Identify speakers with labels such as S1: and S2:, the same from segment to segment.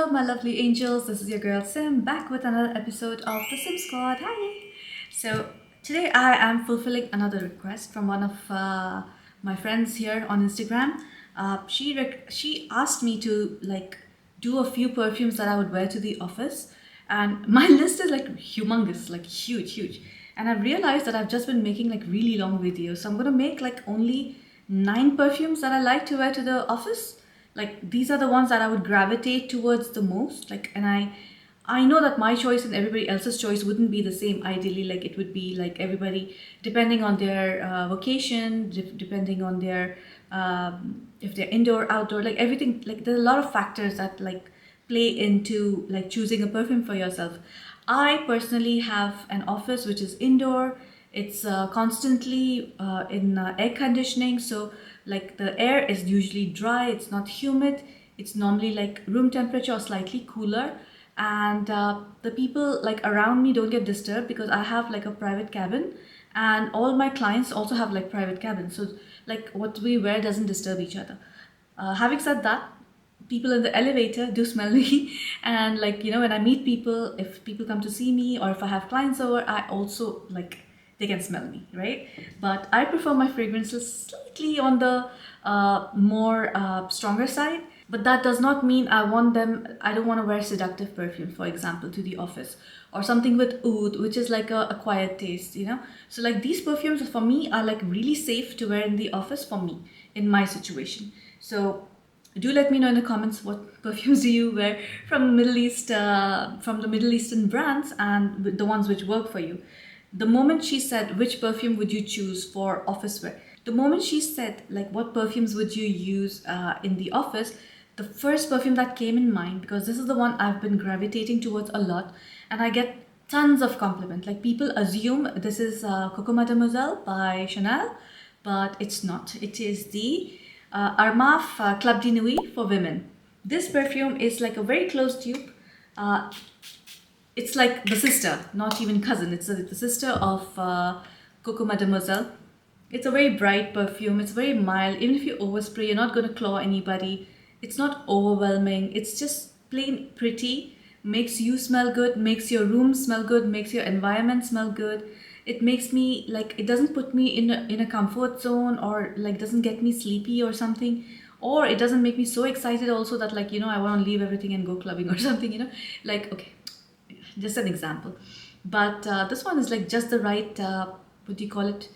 S1: Hello, my lovely angels. This is your girl Sim back with another episode of the Sim Squad. Hi. So today I am fulfilling another request from one of my friends here on Instagram. She asked me to do a few perfumes that I would wear to the office, and my list is humongous, like huge. And I've realized that I've just been making really long videos, so I'm gonna make only 9 perfumes that I like to wear to the office. These are the ones that I would gravitate towards the most. I know that my choice and everybody else's choice wouldn't be the same. Ideally, it would be everybody, depending on their vocation, depending on their if they're indoor, outdoor, everything. There's a lot of factors that play into choosing a perfume for yourself. I personally have an office which is indoor. It's constantly in air conditioning, so the air is usually dry. It's not humid. It's normally room temperature or slightly cooler, and the people around me don't get disturbed because I have a private cabin, and all my clients also have private cabins. So what we wear doesn't disturb each other. Having said that, people in the elevator do smell me and when I meet people, if people come to see me or if I have clients over, I also they can smell me, right? But I prefer my fragrances slightly on the more stronger side. But that does not mean I don't want to wear seductive perfume, for example, to the office, or something with oud, which is a quiet taste. So these perfumes for me are really safe to wear in the office for me, in my situation. So do let me know in the comments what perfumes do you wear from the Middle East, from the Middle Eastern brands, and the ones which work for you. The moment she said which perfume would you choose for office wear, the moment she said what perfumes would you use in the office, the first perfume that came in mind, because this is the one I've been gravitating towards a lot, and I get tons of compliment. People assume this is Coco Mademoiselle by Chanel, but it's not. It is the Armaf Club de Nuit for women. This perfume is a very close dupe. It's like the sister, not even cousin. It's the sister of Coco Mademoiselle. It's a very bright perfume. It's very mild. Even if you overspray, you're not going to claw anybody. It's not overwhelming. It's just plain pretty. Makes you smell good. Makes your room smell good. Makes your environment smell good. It makes me it doesn't put me in a comfort zone, or doesn't get me sleepy or something. Or it doesn't make me so excited also that I want to leave everything and go clubbing or something. Okay, just an example. But this one is just the right what do you call it,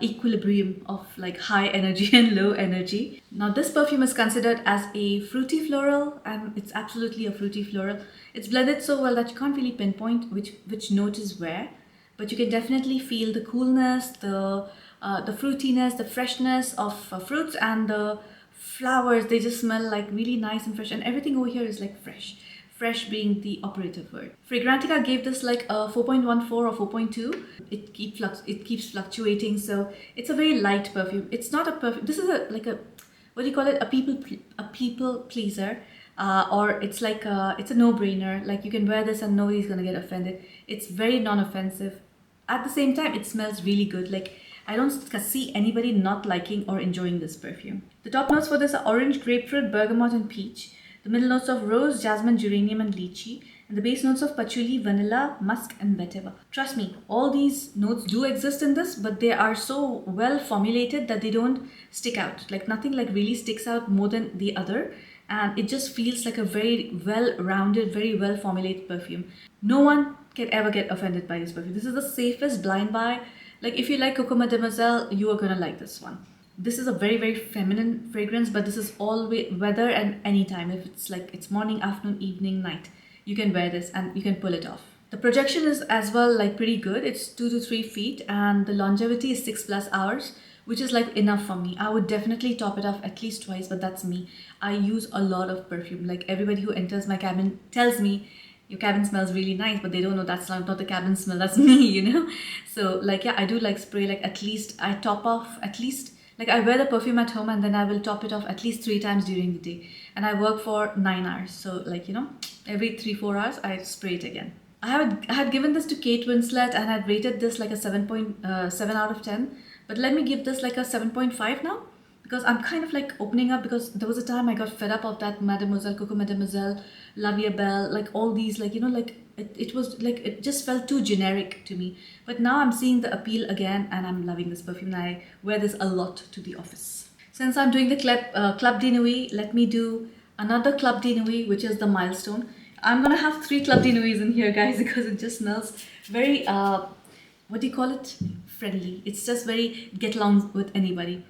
S1: equilibrium of high energy and low energy. Now this perfume is considered as a fruity floral, and it's absolutely a fruity floral. It's blended so well that you can't really pinpoint which note is where, but you can definitely feel the coolness, the fruitiness, the freshness of fruits, and the flowers. They just smell really nice and fresh, and everything over here is fresh being the operative word. Fragrantica gave this a 4.14 or 4.2. It keeps fluctuating, so it's a very light perfume. It's not a perfume. This is a what do you call it? A people pleaser, or it's it's a no-brainer. You can wear this and nobody's gonna get offended. It's very non-offensive. At the same time, it smells really good. I don't see anybody not liking or enjoying this perfume. The top notes for this are orange, grapefruit, bergamot, and peach. The middle notes of rose, jasmine, geranium, and lychee. And the base notes of patchouli, vanilla, musk, and vetiver. Trust me, all these notes do exist in this, but they are so well formulated that they don't stick out. Nothing really sticks out more than the other. And it just feels like a very well-rounded, very well-formulated perfume. No one can ever get offended by this perfume. This is the safest blind buy. If you like Coco Mademoiselle, you are gonna like this one. This is a very feminine fragrance, but this is always weather and anytime. If it's morning, afternoon, evening, night, you can wear this and you can pull it off. The projection is as well pretty good. It's 2 to 3 feet, and the longevity is 6+ hours, which is enough for me. I would definitely top it off at least twice, but that's me. I use a lot of perfume. Everybody who enters my cabin tells me, your cabin smells really nice, but they don't know that's not the cabin smell, that's me. So yeah, I do spray at least, I top off at least, I wear the perfume at home and then I will top it off at least 3 times during the day, and I work for 9 hours, so every 3-4 hours I spray it again. I had given this to Kate Winslet and had rated this a 7.7 out of 10, but let me give this a 7.5 now, because I'm kind of like opening up, because there was a time I got fed up of that Mademoiselle, Coco Mademoiselle, La Vie Belle, like all these, like, like it was like, it just felt too generic to me. But now I'm seeing the appeal again, and I'm loving this perfume, and I wear this a lot to the office. Since I'm doing the Club de Nuit, let me do another Club de Nuit, which is the Milestone. I'm gonna have 3 Club de Nuits in here, guys, because it just smells very, what do you call it? Friendly. It's just very get along with anybody.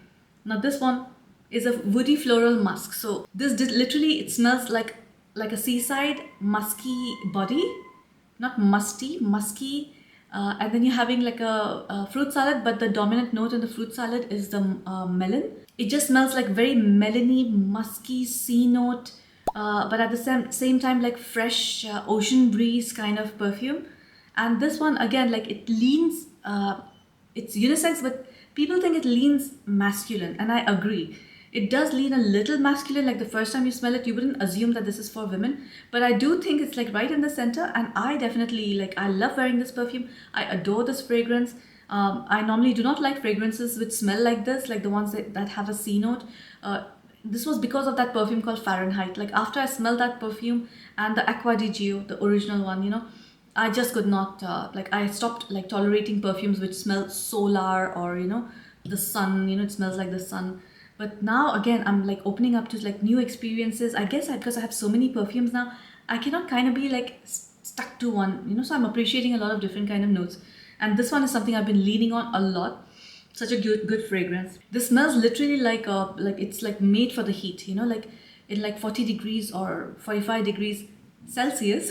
S1: Now this one is a woody floral musk. So this literally, it smells like a seaside musky body, not musty, musky. And then you're having like a fruit salad, but the dominant note in the fruit salad is the melon. It just smells like very melony, musky sea note, but at the same time like fresh ocean breeze kind of perfume. And this one again, like it leans, it's unisex, but people think it leans masculine, and I agree. It does lean a little masculine, like the first time you smell it, you wouldn't assume that this is for women. But I do think it's like right in the center, and I definitely like, I love wearing this perfume. I adore this fragrance. I normally do not like fragrances which smell like this, like the ones that have a C note. This was because of that perfume called Fahrenheit. Like after I smelled that perfume and the Acqua di Gio, the original one, I just could not, like I stopped like tolerating perfumes which smell solar, or, the sun, it smells like the sun. But now again, I'm like opening up to like new experiences. I guess because I have so many perfumes now, I cannot kind of be like stuck to one, so I'm appreciating a lot of different kind of notes. And this one is something I've been leaning on a lot. Such a good fragrance. This smells literally like it's like made for the heat, like in like 40 degrees or 45 degrees Celsius.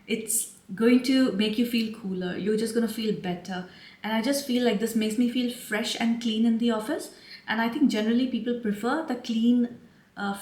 S1: It's going to make you feel cooler. You're just going to feel better. And I just feel like this makes me feel fresh and clean in the office. And I think generally people prefer the clean,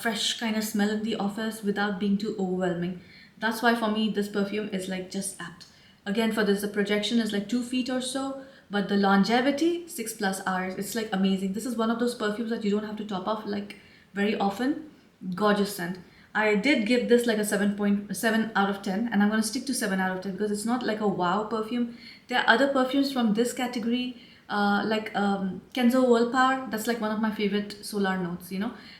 S1: fresh kind of smell in the office without being too overwhelming. That's why for me, this perfume is like just apt. Again, for this, the projection is like 2 feet or so, but the longevity, 6+ hours. It's like amazing. This is one of those perfumes that you don't have to top off like very often. Gorgeous scent. I did give this like a 7.7 out of 10, and I'm going to stick to 7 out of 10 because it's not like a wow perfume. There are other perfumes from this category, like Kenzo World Power. That's like one of my favorite solar notes,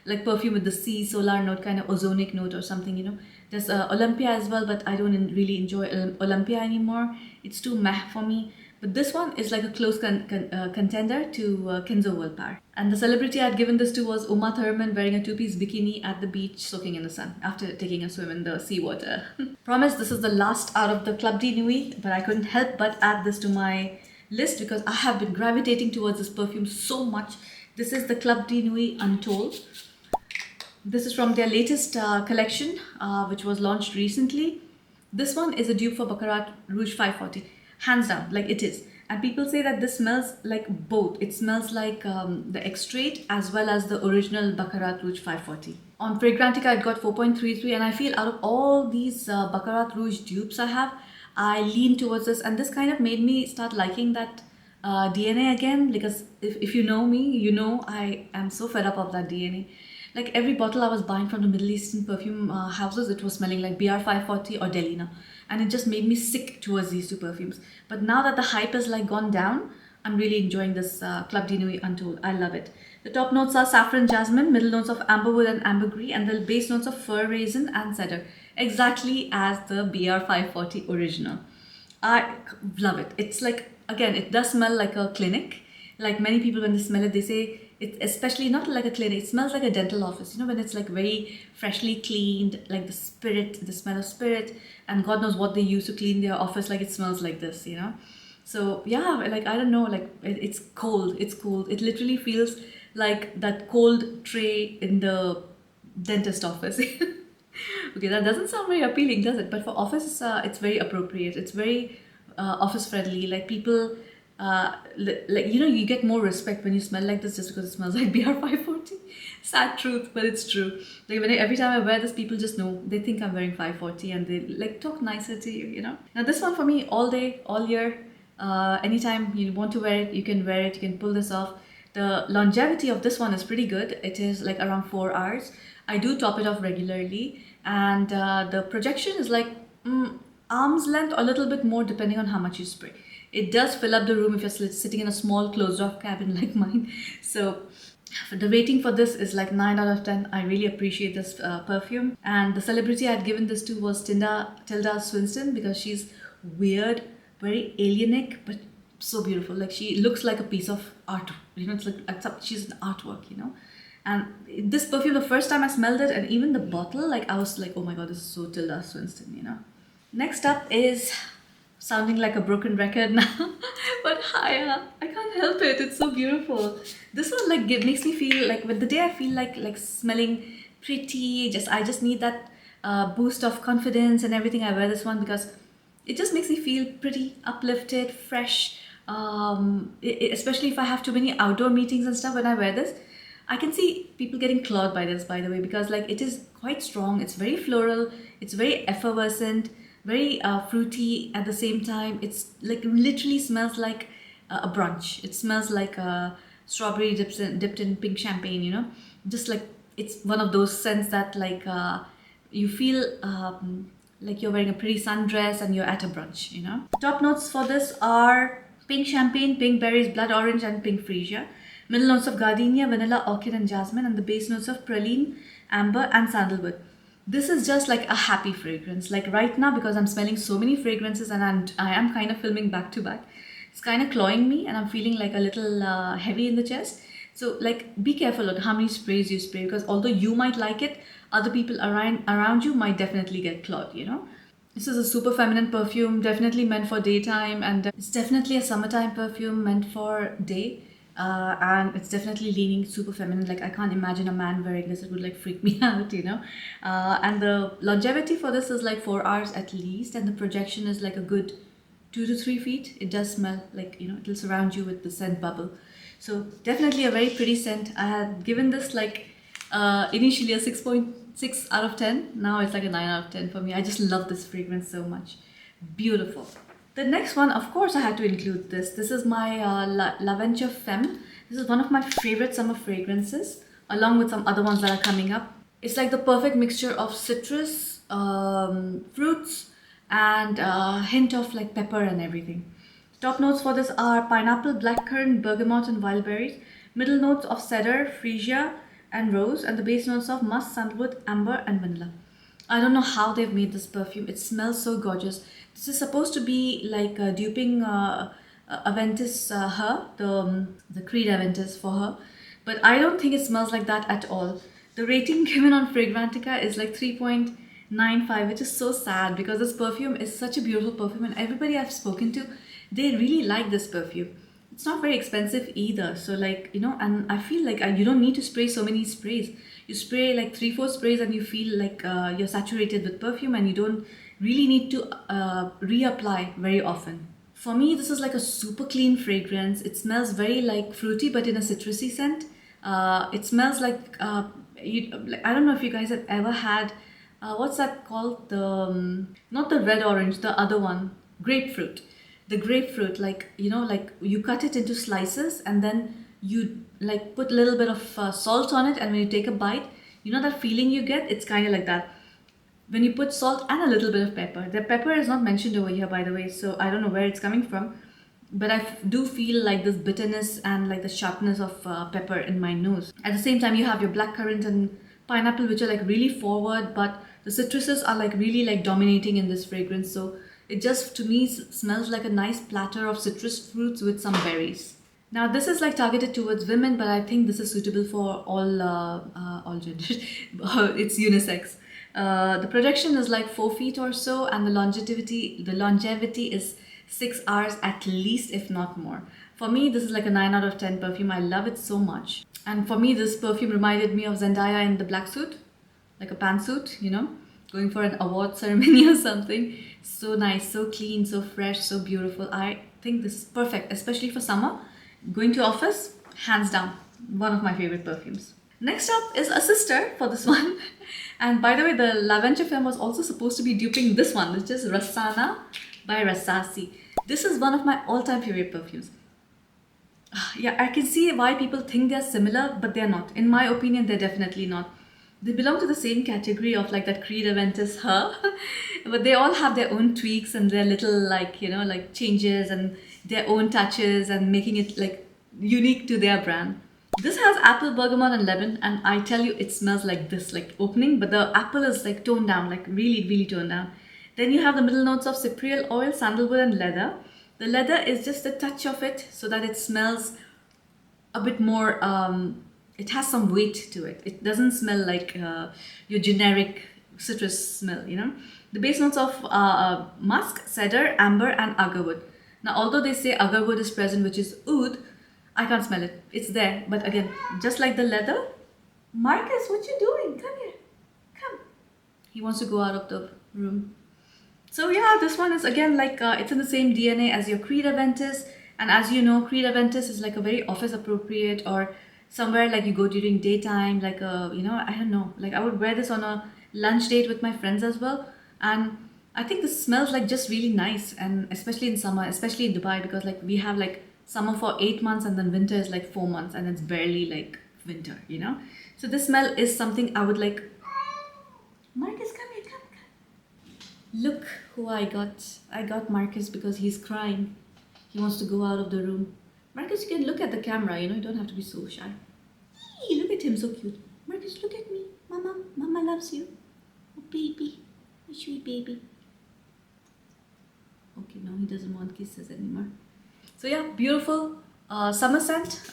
S1: like perfume with the sea solar note, kind of ozonic note or something. There's Olympia as well, but I don't really enjoy Olympia anymore. It's too meh for me. But this one is like a close contender to Kenzo World Power. And the celebrity I'd given this to was Haramain, wearing a 2-piece bikini at the beach, soaking in the sun after taking a swim in the seawater. Promise, this is the last out of the Club de Nuit, but I couldn't help but add this to my list because I have been gravitating towards this perfume so much. This is the Club de Nuit Untold. This is from their latest collection, which was launched recently. This one is a dupe for Baccarat Rouge 540. Hands down, like it is. And people say that this smells like both. It smells like the extrait as well as the original Baccarat Rouge 540. On Fragrantica, I got 4.33, and I feel out of all these Baccarat Rouge dupes I have, I lean towards this, and this kind of made me start liking that DNA again, because if you know me, I am so fed up of that DNA. Like every bottle I was buying from the Middle Eastern perfume houses, it was smelling like BR540 or Delina. And it just made me sick towards these 2 perfumes. But now that the hype has like gone down, I'm really enjoying this Club de Nuit Untold. I love it. The top notes are saffron jasmine, middle notes of amberwood and ambergris, and the base notes of fir raisin and cedar. Exactly as the BR540 original. I love it. It's like, again, it does smell like a clinic. Like many people when they smell it, they say, it's especially not like a clinic, it smells like a dental office, when it's like very freshly cleaned, like the smell of spirit, and God knows what they use to clean their office, like it smells like this, So yeah, like I don't know, like it's cold, it's cool. It literally feels like that cold tray in the dentist office. Okay, that doesn't sound very appealing, does it? But for office, it's very appropriate. It's very office friendly. Like people, you get more respect when you smell like this just because it smells like BR540. Sad truth, but it's true. Like every time I wear this, people just know. They think I'm wearing 540 and they like talk nicer to you, Now this one for me, all day, all year, anytime you want to wear it, you can wear it. You can pull this off. The longevity of this one is pretty good. It is like around 4 hours. I do top it off regularly, and the projection is like arm's length or a little bit more depending on how much you spray. It does fill up the room if you're sitting in a small closed off cabin like mine. So The rating for this is like 9 out of 10. I really appreciate this perfume. And the celebrity I'd given this to was Tilda Swinton, because she's weird, very alienic, but so beautiful. Like, she looks like a piece of art. It's like she's an artwork. And this perfume, the first time I smelled it, and even the bottle, like, I was like, oh my god, this is so Tilda Swinton. Next up is sounding like a broken record now, but Haya, I can't help it. It's so beautiful. This one like makes me feel like, with the day I feel like smelling pretty. I just need that boost of confidence and everything. I wear this one because it just makes me feel pretty, uplifted, fresh. Especially if I have too many outdoor meetings and stuff. When I wear this, I can see people getting clawed by this, by the way, because like it is quite strong. It's very floral. It's very effervescent, very fruity at the same time. It's like literally smells like a brunch. It smells like a strawberry dipped in pink champagne. Just like it's one of those scents that like you feel like you're wearing a pretty sundress and you're at a brunch. Top notes for this are pink champagne, pink berries, blood orange, and pink freesia. Middle notes of gardenia, vanilla, orchid, and jasmine, and the base notes of praline, amber, and sandalwood. This is just like a happy fragrance. Like right now, because I'm smelling so many fragrances and I am kind of filming back to back, it's kind of clawing me and I'm feeling like a little heavy in the chest. So like, be careful on how many sprays you spray, because although you might like it, other people around you might definitely get clawed. This is a super feminine perfume, definitely meant for daytime, and it's definitely a summertime perfume meant for day. And it's definitely leaning super feminine. Like, I can't imagine a man wearing this. It would like freak me out. And the longevity for this is like 4 hours at least, and the projection is like a good 2 to 3 feet. It does smell like, it'll surround you with the scent bubble. So definitely a very pretty scent. I had given this like initially a 6.6 out of 10. Now it's like a 9 out of 10 for me. I just love this fragrance so much. Beautiful. The next one, of course, I had to include this. This is my Lavender Femme. This is one of my favorite summer fragrances, along with some other ones that are coming up. It's like the perfect mixture of citrus, fruits, and a hint of like pepper and everything. Top notes for this are pineapple, blackcurrant, bergamot, and wild berries. Middle notes of cedar, freesia, and rose, and the base notes of musk, sandalwood, amber, and vanilla. I don't know how they've made this perfume. It smells so gorgeous. This is supposed to be like duping Aventus her, the Creed Aventus for her, but I don't think it smells like that at all. The rating given on Fragrantica is like 3.95, which is so sad because this perfume is such a beautiful perfume, and everybody I've spoken to, they really like this perfume. It's not very expensive either, so like, and I feel like you don't need to spray so many sprays. You spray like 3-4 sprays and you feel like you're saturated with perfume, and you don't really need to reapply very often. For me, this is like a super clean fragrance. It smells very like fruity, but in a citrusy scent. It smells like, I don't know if you guys have ever had, what's that called? Not the red orange, the other one, grapefruit. The grapefruit, like you cut it into slices and then you like put a little bit of salt on it, and when you take a bite, that feeling you get, it's kind of like that. When you put salt and a little bit of pepper. The pepper is not mentioned over here, by the way, so I don't know where it's coming from, but I do feel like this bitterness and like the sharpness of pepper in my nose. At the same time, you have your blackcurrant and pineapple, which are like really forward, but the citruses are like really like dominating in this fragrance. So it just, to me, smells like a nice platter of citrus fruits with some berries. Now this is like targeted towards women, but I think this is suitable for all genders. It's unisex. The projection is like 4 feet or so, and the longevity is 6 hours at least, if not more. For me, this is like a 9 out of 10 perfume. I love it so much. And for me, this perfume reminded me of Zendaya in the black suit, like a pantsuit, going for an award ceremony or something. So nice, so clean, so fresh, so beautiful. I think this is perfect, especially for summer. Going to office, hands down, one of my favorite perfumes. Next up is a sister for this one. And by the way, the Lavender Femme was also supposed to be duping this one, which is Rasana by Rasasi. This is one of my all-time favorite perfumes. Yeah, I can see why people think they're similar, but they're not. In my opinion, they're definitely not. They belong to the same category of like that Creed Aventus her, but they all have their own tweaks and their little like, like changes and their own touches and making it like unique to their brand. This has apple, bergamot and lemon, and I tell you, it smells like this, like opening, but the apple is like toned down, like really, really toned down. Then you have the middle notes of cypriol oil, sandalwood and leather. The leather is just a touch of it so that it smells a bit more, it has some weight to it. It doesn't smell like your generic citrus smell, you know. The base notes of musk, cedar, amber and agarwood. Now, although they say agarwood is present, which is oud, I can't smell it. It's there. But again, just like the leather, Marcus, what you doing? Come here. Come. He wants to go out of the room. So yeah, this one is again like, it's in the same DNA as your Creed Aventus. And as you know, Creed Aventus is like a very office appropriate, or somewhere like you go during daytime, like a, you know, I don't know, like I would wear this on a lunch date with my friends as well. And I think this smells like just really nice, and especially in summer, especially in Dubai, because like we have like summer for 8 months and then winter is like 4 months and it's barely like winter, you know. So this smell is something I would like. Marcus, come here, come. Look who I got. I got Marcus because he's crying. He wants to go out of the room. Marcus, you can look at the camera, you know, you don't have to be so shy. Hey, look at him, so cute. Marcus, look at me. Mama loves you. Oh, baby. My sweet baby. Okay, now he doesn't want kisses anymore. So yeah, beautiful summer scent.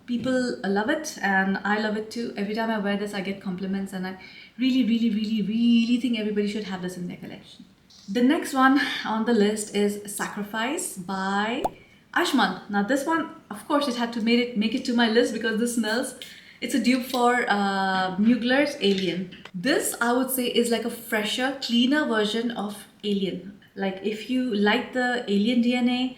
S1: People love it and I love it too. Every time I wear this, I get compliments, and I really think everybody should have this in their collection. The next one on the list is Sacrifice by Ajmal. Now this one, of course, it had to make it to my list because this smells. It's a dupe for Mugler's Alien. This, I would say, is like a fresher, cleaner version of Alien. Like if you like the Alien DNA,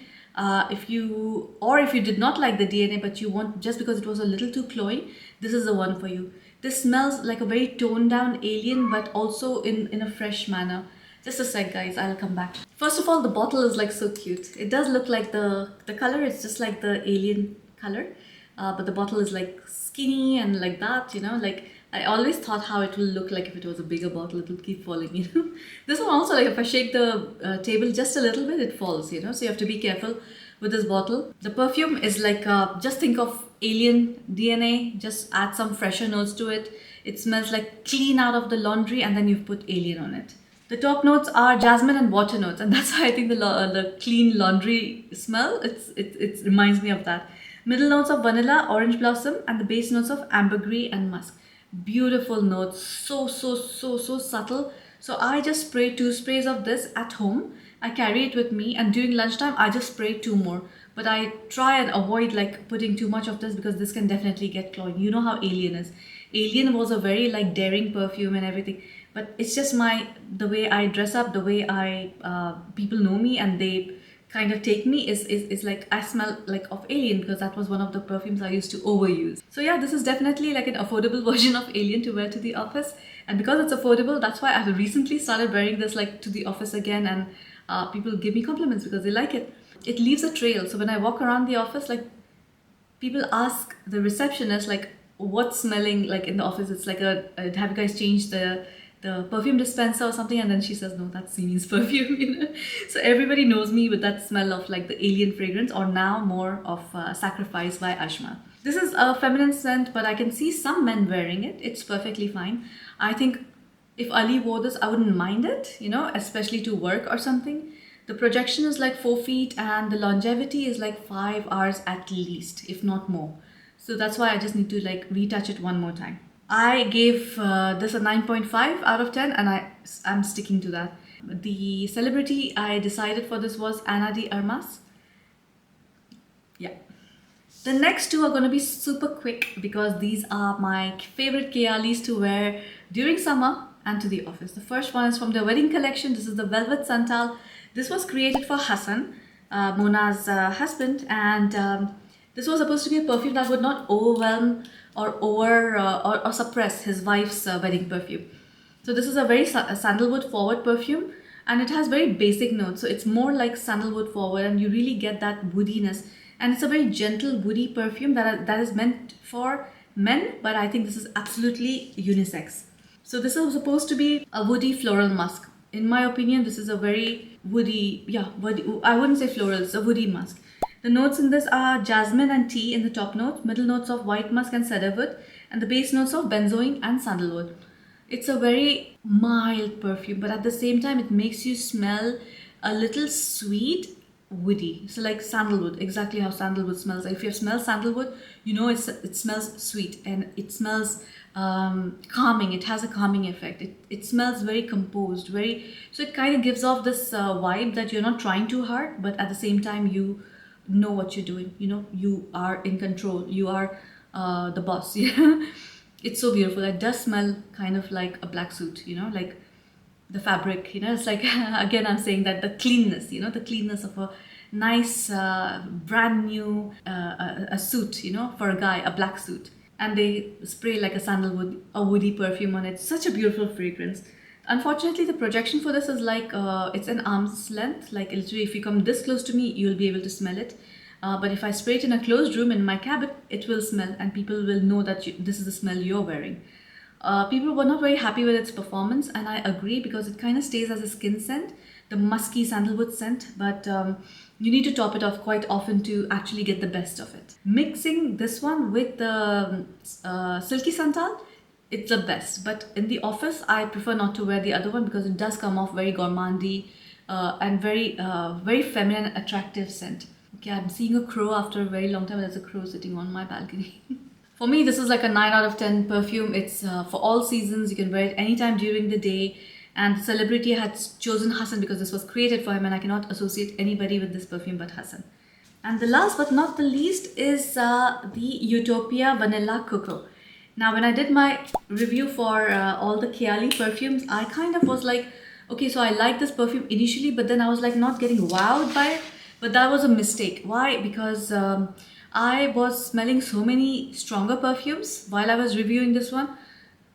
S1: if you did not like the DNA but you want, just because it was a little too cloying, this is the one for you. This smells like a very toned down Alien, but also in a fresh manner. Just a sec, guys, I'll come back. First of all, the bottle is like so cute. It does look like the color, it's just like the Alien color, but the bottle is like skinny and like that, you know, like I always thought how it will look like if it was a bigger bottle, it will keep falling, you know. This one also, like if I shake the table just a little bit, it falls, you know, so you have to be careful with this bottle. The perfume is like, just think of Alien DNA, just add some fresher notes to it. It smells like clean out of the laundry and then you've put Alien on it. The top notes are jasmine and water notes, and that's why I think the clean laundry smell, it reminds me of that. Middle notes of vanilla, orange blossom, and the base notes of ambergris and musk. Beautiful notes, so subtle. So I just spray 2 sprays of this at home. I carry it with me, and during lunchtime I just spray 2 more. But I try and avoid like putting too much of this because this can definitely get cloying. You know how Alien is. Alien was a very like daring perfume and everything. But it's just the way I dress up, the way people know me and they kind of take me is like I smell like of Alien, because that was one of the perfumes I used to overuse. So yeah, this is definitely like an affordable version of Alien to wear to the office. And because it's affordable, that's why I've recently started wearing this like to the office again, and people give me compliments because they like it. It leaves a trail. So when I walk around the office, like people ask the receptionist like, what's smelling like in the office? It's like have you guys changed the perfume dispenser or something? And then she says, no, that's Simi's perfume, you know. So everybody knows me with that smell of like the Alien fragrance, or now more of Sacrifice by Ajmal. This is a feminine scent, but I can see some men wearing it. It's perfectly fine. I think if Ali wore this, I wouldn't mind it, you know, especially to work or something. The projection is like 4 feet and the longevity is like 5 hours at least, if not more. So that's why I just need to like retouch it one more time. I gave this a 9.5 out of 10, and I'm sticking to that. The celebrity I decided for this was Ana de Armas. Yeah. The next 2 are going to be super quick because these are my favorite Kayalis to wear during summer and to the office. The first one is from their wedding collection. This is the Velvet Santal. This was created for Hassan, Mona's husband, and this was supposed to be a perfume that would not overwhelm or suppress his wife's wedding perfume. So this is a very sandalwood forward perfume, and it has very basic notes. So it's more like sandalwood forward, and you really get that woodiness. And it's a very gentle woody perfume that is meant for men, but I think this is absolutely unisex. So this is supposed to be a woody floral musk. In my opinion, this is a very woody, I wouldn't say floral, it's a woody musk. The notes in this are jasmine and tea in the top notes, middle notes of white musk and cedarwood, and the base notes of benzoin and sandalwood. It's a very mild perfume, but at the same time it makes you smell a little sweet, woody. So like sandalwood, exactly how sandalwood smells. If you smell sandalwood, you know it smells sweet, and it smells calming. It has a calming effect. It smells very composed, so it kind of gives off this vibe that you're not trying too hard, but at the same time you know what you're doing. You know, you are in control. You are the boss. Yeah. It's so beautiful. It does smell kind of like a black suit, you know, like the fabric, you know. It's like again I'm saying that the cleanness, you know, the cleanness of a nice brand new a suit, you know, for a guy, a black suit, and they spray like a sandalwood, a woody perfume on it. Such a beautiful fragrance. Unfortunately, the projection for this is like it's an arm's length. Like literally, if you come this close to me, you'll be able to smell it. But if I spray it in a closed room in my cabin, it will smell, and people will know that this is the smell you're wearing. People were not very happy with its performance, and I agree, because it kind of stays as a skin scent, the musky sandalwood scent, but you need to top it off quite often to actually get the best of it. Mixing this one with the silky santal, it's the best, but in the office I prefer not to wear the other one because it does come off very gourmandy and very feminine, attractive scent. Okay, I'm seeing a crow after a very long time. There's a crow sitting on my balcony. For me, this is like a 9 out of 10 perfume. It's for all seasons. You can wear it anytime during the day. And the celebrity had chosen Hassan because this was created for him, and I cannot associate anybody with this perfume but Hassan. And the last but not the least is the Utopia Vanilla Coco. Now, when I did my review for all the Kayali perfumes, I kind of was like, okay, so I like this perfume initially, but then I was like not getting wowed by it. But that was a mistake. Why? Because I was smelling so many stronger perfumes while I was reviewing this one.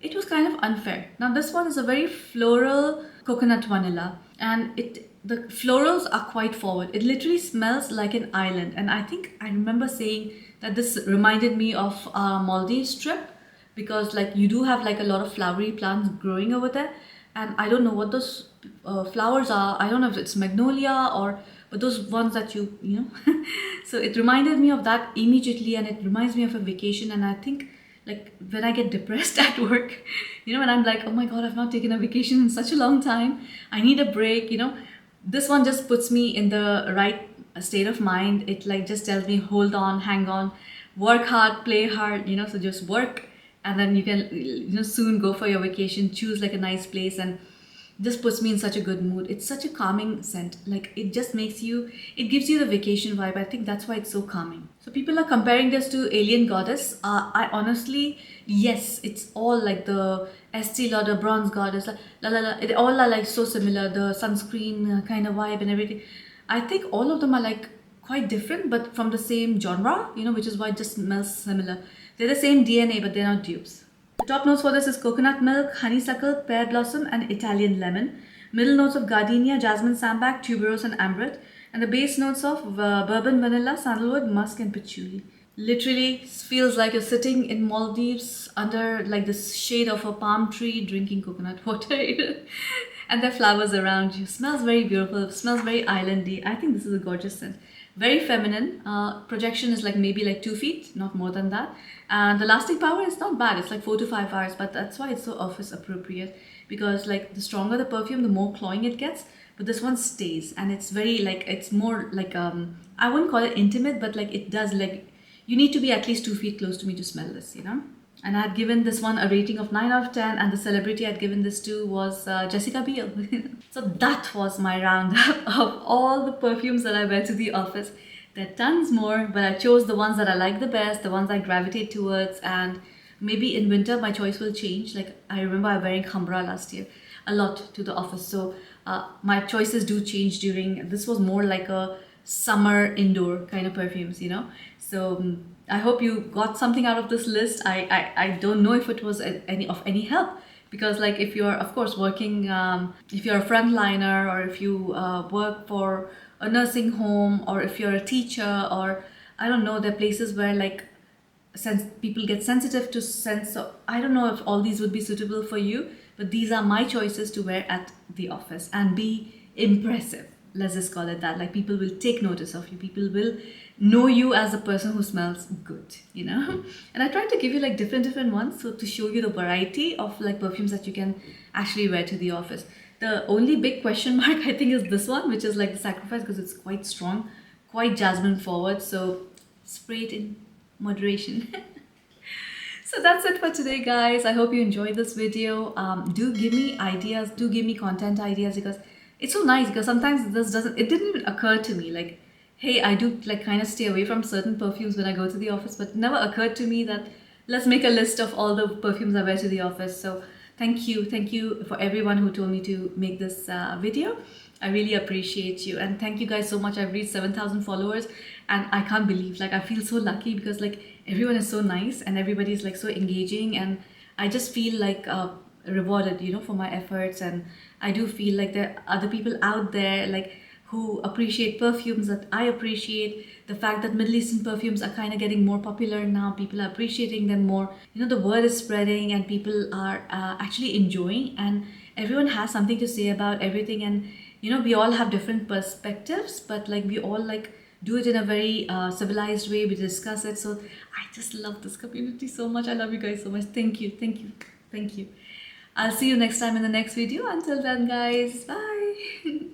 S1: It was kind of unfair. Now this one is a very floral coconut vanilla, and the florals are quite forward. It literally smells like an island, and I think I remember saying that this reminded me of Maldives trip, because like you do have like a lot of flowery plants growing over there, and I don't know what those flowers are. I don't know if it's magnolia but those ones that you know. So it reminded me of that immediately, and it reminds me of a vacation. And I think like when I get depressed at work, you know, and I'm like, oh my god, I've not taken a vacation in such a long time, I need a break, you know, this one just puts me in the right state of mind. It like just tells me, hold on, hang on, work hard, play hard, you know. So just work, and then you can, you know, soon go for your vacation, choose like a nice place, and just puts me in such a good mood. It's such a calming scent. Like it just makes you, it gives you the vacation vibe. I think that's why it's so calming. So people are comparing this to Alien Goddess. I honestly, yes, it's all like the Estee Lauder Bronze Goddess, la la la. It all are like so similar. The sunscreen kind of vibe and everything. I think all of them are like quite different, but from the same genre, you know, which is why it just smells similar. They're the same DNA, but they're not dupes. The top notes for this is coconut milk, honeysuckle, pear blossom, and Italian lemon. Middle notes of gardenia, jasmine sambac, tuberose, and ambrette. And the base notes of bourbon vanilla, sandalwood, musk, and patchouli. Literally feels like you're sitting in Maldives under like the shade of a palm tree drinking coconut water. And there are flowers around you. Smells very beautiful, smells very islandy. I think this is a gorgeous scent. Very feminine. Projection is like maybe like 2 feet, not more than that. And the lasting power is not bad. It's like 4 to 5 hours, but that's why it's so office appropriate, because like the stronger the perfume, the more cloying it gets. But this one stays, and it's very like, it's more like I wouldn't call it intimate, but like it does, like you need to be at least 2 feet close to me to smell this, you know. And I had given this one a rating of 9 out of 10, and the celebrity I'd given this to was Jessica Biel. So that was my roundup of all the perfumes that I wear to the office. There are tons more, but I chose the ones that I like the best, the ones I gravitate towards, and maybe in winter my choice will change. Like I remember I was wearing Khambra last year a lot to the office, so my choices do change during, this was more like a summer indoor kind of perfumes, you know. So I hope you got something out of this list. I don't know if it was any help, because like if you're of course working, if you're a frontliner, or if you work for a nursing home, or if you're a teacher, or I don't know, there are places where like people get sensitive to scents. So I don't know if all these would be suitable for you, but these are my choices to wear at the office and be impressive. let's just call it that. Like people will take notice of you. People will know you as a person who smells good, you know. And I try to give you like different ones, so to show you the variety of like perfumes that you can actually wear to the office. The only big question mark I think is this one, which is like the Sacrifice, because it's quite strong, quite jasmine forward. So spray it in moderation. So that's it for today, guys. I hope you enjoyed this video. Do give me ideas, do give me content ideas, because it's so nice, because sometimes this doesn't, it didn't even occur to me like, hey, I do like kind of stay away from certain perfumes when I go to the office, but it never occurred to me that let's make a list of all the perfumes I wear to the office. So thank you for everyone who told me to make this video. I really appreciate you, and thank you guys so much. I've reached 7,000 followers, and I can't believe, like I feel so lucky, because like everyone is so nice and everybody's like so engaging, and I just feel like rewarded, you know, for my efforts. And I do feel like there are other people out there like who appreciate perfumes that I appreciate. The fact that Middle Eastern perfumes are kind of getting more popular now, people are appreciating them more, you know, the word is spreading and people are actually enjoying, and everyone has something to say about everything. And you know, we all have different perspectives, but like we all like do it in a very civilized way. We discuss it. So I just love this community so much. I love you guys so much. Thank you, thank you. I'll see you next time in the next video. Until then, guys, bye.